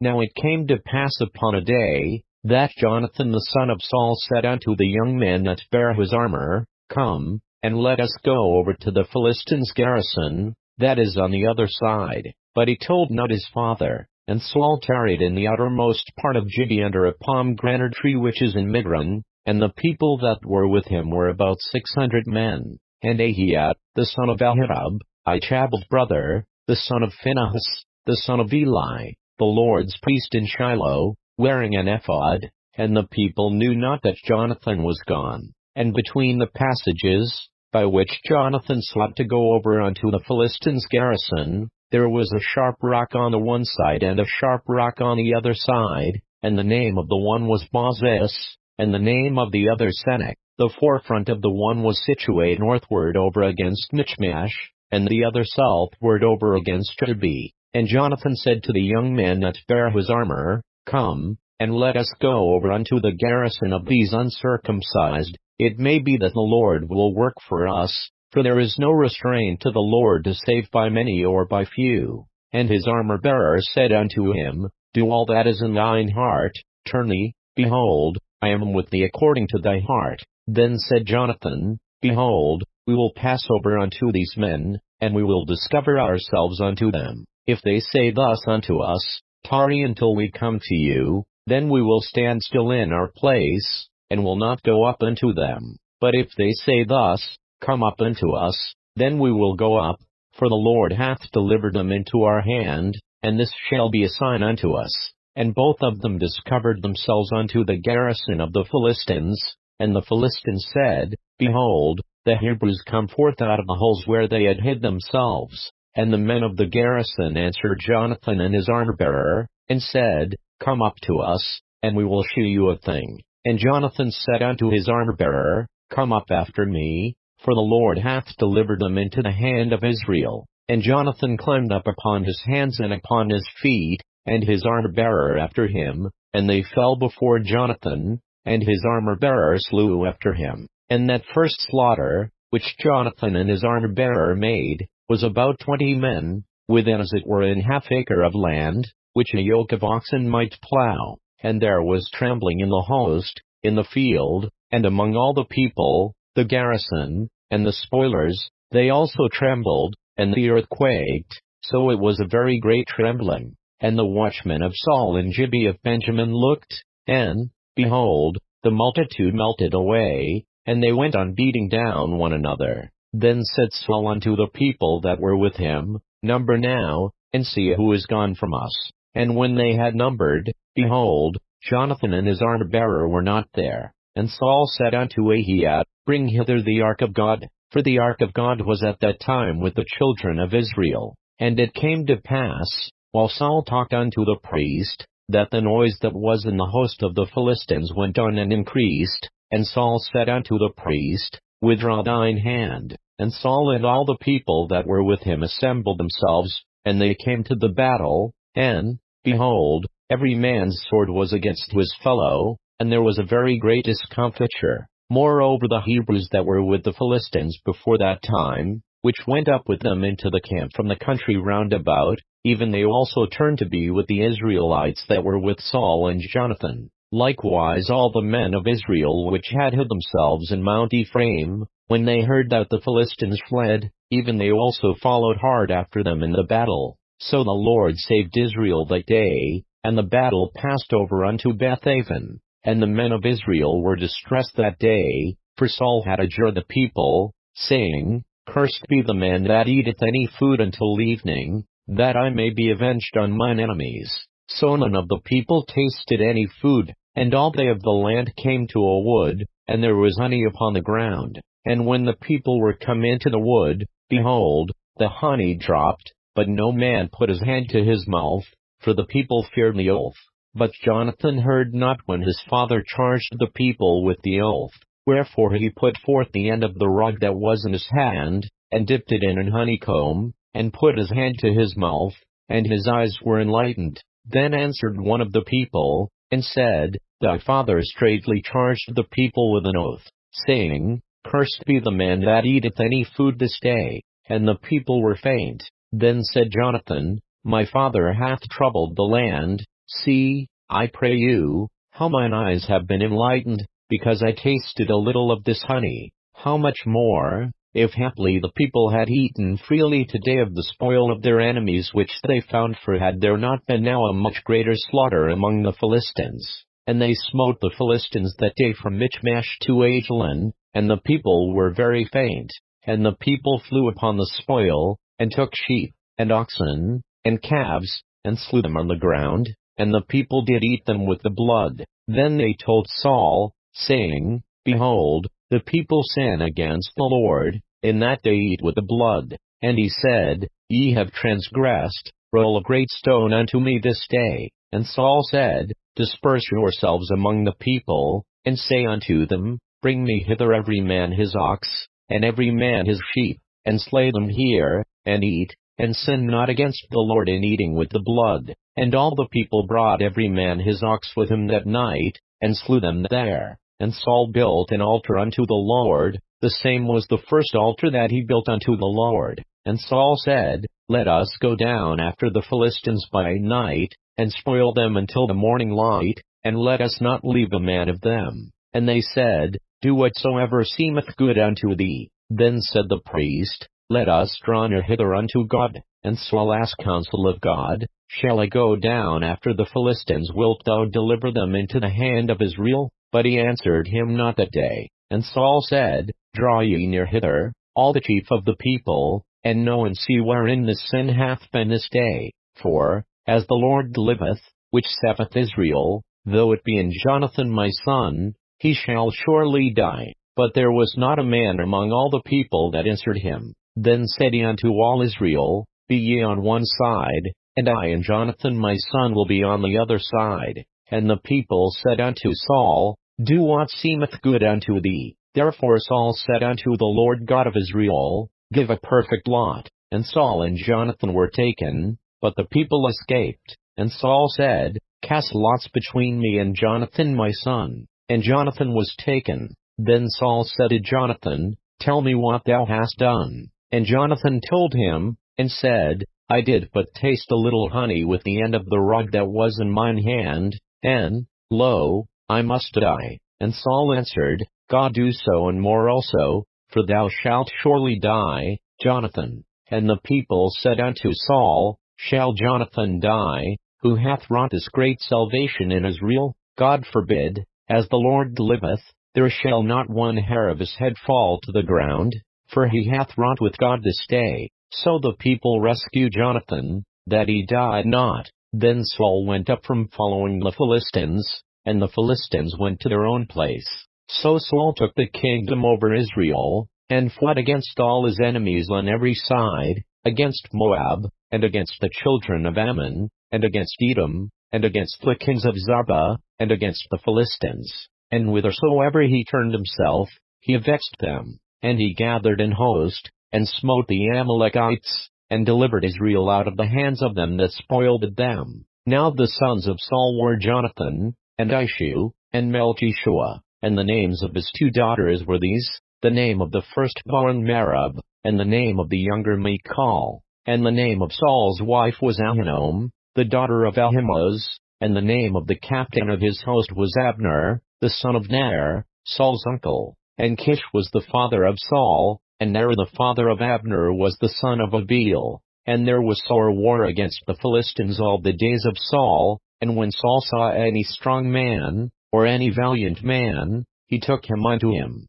Now it came to pass upon a day, that Jonathan the son of Saul said unto the young men that bare his armor, Come, and let us go over to the Philistines' garrison, that is on the other side. But he told not his father. And Saul tarried in the uttermost part of Gibeah under a pomegranate tree which is in Migron, and the people that were with him were about 600 men. And Ahiad, the son of Ahitub, Ichabod's brother, the son of Phinehas, the son of Eli, the Lord's priest in Shiloh, wearing an ephod, and the people knew not that Jonathan was gone. And between the passages, by which Jonathan sought to go over unto the Philistines' garrison, there was a sharp rock on the one side and a sharp rock on the other side, and the name of the one was Bozez, and the name of the other Senech. The forefront of the one was situate northward over against Michmash, and the other southward over against Gibeah. And Jonathan said to the young men that bare his armor, Come, and let us go over unto the garrison of these uncircumcised. It may be that the Lord will work for us, for there is no restraint to the Lord to save by many or by few. And his armor-bearer said unto him, Do all that is in thine heart, turn thee, behold, I am with thee according to thy heart. Then said Jonathan, Behold, we will pass over unto these men, and we will discover ourselves unto them. If they say thus unto us, Tarry until we come to you, then we will stand still in our place, and will not go up unto them. But if they say thus, Come up unto us, then we will go up, for the Lord hath delivered them into our hand, and this shall be a sign unto us. And both of them discovered themselves unto the garrison of the Philistines, and the Philistines said, Behold, the Hebrews come forth out of the holes where they had hid themselves. And the men of the garrison answered Jonathan and his armor-bearer, and said, Come up to us, and we will shew you a thing. And Jonathan said unto his armor-bearer, Come up after me, for the Lord hath delivered them into the hand of Israel. And Jonathan climbed up upon his hands and upon his feet, and his armor-bearer after him, and they fell before Jonathan, and his armor-bearer slew after him. And that first slaughter, which Jonathan and his armor-bearer made, was about 20 men, within as it were an half-acre of land, which a yoke of oxen might plow. And there was trembling in the host, in the field, and among all the people, the garrison, and the spoilers, they also trembled, and the earth quaked, so it was a very great trembling. And the watchmen of Saul in Gibeah of Benjamin looked, and, behold, the multitude melted away, and they went on beating down one another. Then said Saul unto the people that were with him, Number now, and see who is gone from us. And when they had numbered, behold, Jonathan and his armor-bearer were not there. And Saul said unto Ahiad, Bring hither the ark of God, for the ark of God was at that time with the children of Israel. And it came to pass, while Saul talked unto the priest, that the noise that was in the host of the Philistines went on and increased. And Saul said unto the priest, Withdraw thine hand. And Saul and all the people that were with him assembled themselves, and they came to the battle, and, behold, every man's sword was against his fellow, and there was a very great discomfiture. Moreover the Hebrews that were with the Philistines before that time, which went up with them into the camp from the country round about, even they also turned to be with the Israelites that were with Saul and Jonathan. Likewise all the men of Israel which had hid themselves in Mount Ephraim, when they heard that the Philistines fled, even they also followed hard after them in the battle. So the Lord saved Israel that day, and the battle passed over unto Bethaven. And the men of Israel were distressed that day, for Saul had adjured the people, saying, Cursed be the man that eateth any food until evening, that I may be avenged on mine enemies. So none of the people tasted any food, and all they of the land came to a wood, and there was honey upon the ground. And when the people were come into the wood, behold, the honey dropped, but no man put his hand to his mouth, for the people feared the oath. But Jonathan heard not when his father charged the people with the oath. Wherefore he put forth the end of the rod that was in his hand, and dipped it in an honeycomb, and put his hand to his mouth, and his eyes were enlightened. Then answered one of the people, and said, Thy father straitly charged the people with an oath, saying, Cursed be the man that eateth any food this day. And the people were faint. Then said Jonathan, My father hath troubled the land, See, I pray you, how mine eyes have been enlightened, because I tasted a little of this honey. How much more, if haply the people had eaten freely today of the spoil of their enemies which they found, for had there not been now a much greater slaughter among the Philistines. And they smote the Philistines that day from Michmash to Aijalon, and the people were very faint. And the people flew upon the spoil, and took sheep, and oxen, and calves, and slew them on the ground, and the people did eat them with the blood. Then they told Saul, saying, Behold, the people sin against the Lord, in that they eat with the blood. And he said, Ye have transgressed, roll a great stone unto me this day. And Saul said, Disperse yourselves among the people, and say unto them, Bring me hither every man his ox, and every man his sheep, and slay them here, and eat, and sin not against the Lord in eating with the blood. And all the people brought every man his ox with him that night, and slew them there. And Saul built an altar unto the Lord, the same was the first altar that he built unto the Lord. And Saul said, Let us go down after the Philistines by night, and spoil them until the morning light, and let us not leave a man of them. And they said, Do whatsoever seemeth good unto thee. Then said the priest, Let us draw near hither unto God. And Saul asked counsel of God, Shall I go down after the Philistines? Wilt thou deliver them into the hand of Israel? But he answered him not that day. And Saul said, Draw ye near hither, all the chief of the people, and know and see wherein this sin hath been this day. For, as the Lord liveth, which saveth Israel, though it be in Jonathan my son, he shall surely die. But there was not a man among all the people that answered him. Then said he unto all Israel, Be ye on one side, and I and Jonathan my son will be on the other side. And the people said unto Saul, Do what seemeth good unto thee. Therefore Saul said unto the Lord God of Israel, Give a perfect lot. And Saul and Jonathan were taken, but the people escaped. And Saul said, Cast lots between me and Jonathan my son. And Jonathan was taken. Then Saul said to Jonathan, Tell me what thou hast done. And Jonathan told him, and said, I did but taste a little honey with the end of the rod that was in mine hand, and, lo, I must die. And Saul answered, God do so and more also, for thou shalt surely die, Jonathan. And the people said unto Saul, Shall Jonathan die, who hath wrought this great salvation in Israel? God forbid, as the Lord liveth, there shall not one hair of his head fall to the ground, for he hath wrought with God this day. So the people rescued Jonathan, that he died not. Then Saul went up from following the Philistines, and the Philistines went to their own place. So Saul took the kingdom over Israel, and fought against all his enemies on every side, against Moab, and against the children of Ammon, and against Edom, and against the kings of Zobah, and against the Philistines. And whithersoever he turned himself, he vexed them. And he gathered an host, and smote the Amalekites, and delivered Israel out of the hands of them that spoiled them. Now the sons of Saul were Jonathan, and Ishu, and Melchishua, and the names of his 2 daughters were these, the name of the firstborn Merab, and the name of the younger Michal. And the name of Saul's wife was Ahinoam, the daughter of Ahimaaz, and the name of the captain of his host was Abner, the son of Ner, Saul's uncle. And Kish was the father of Saul, and Ner the father of Abner was the son of Abiel. And there was sore war against the Philistines all the days of Saul, and when Saul saw any strong man, or any valiant man, he took him unto him.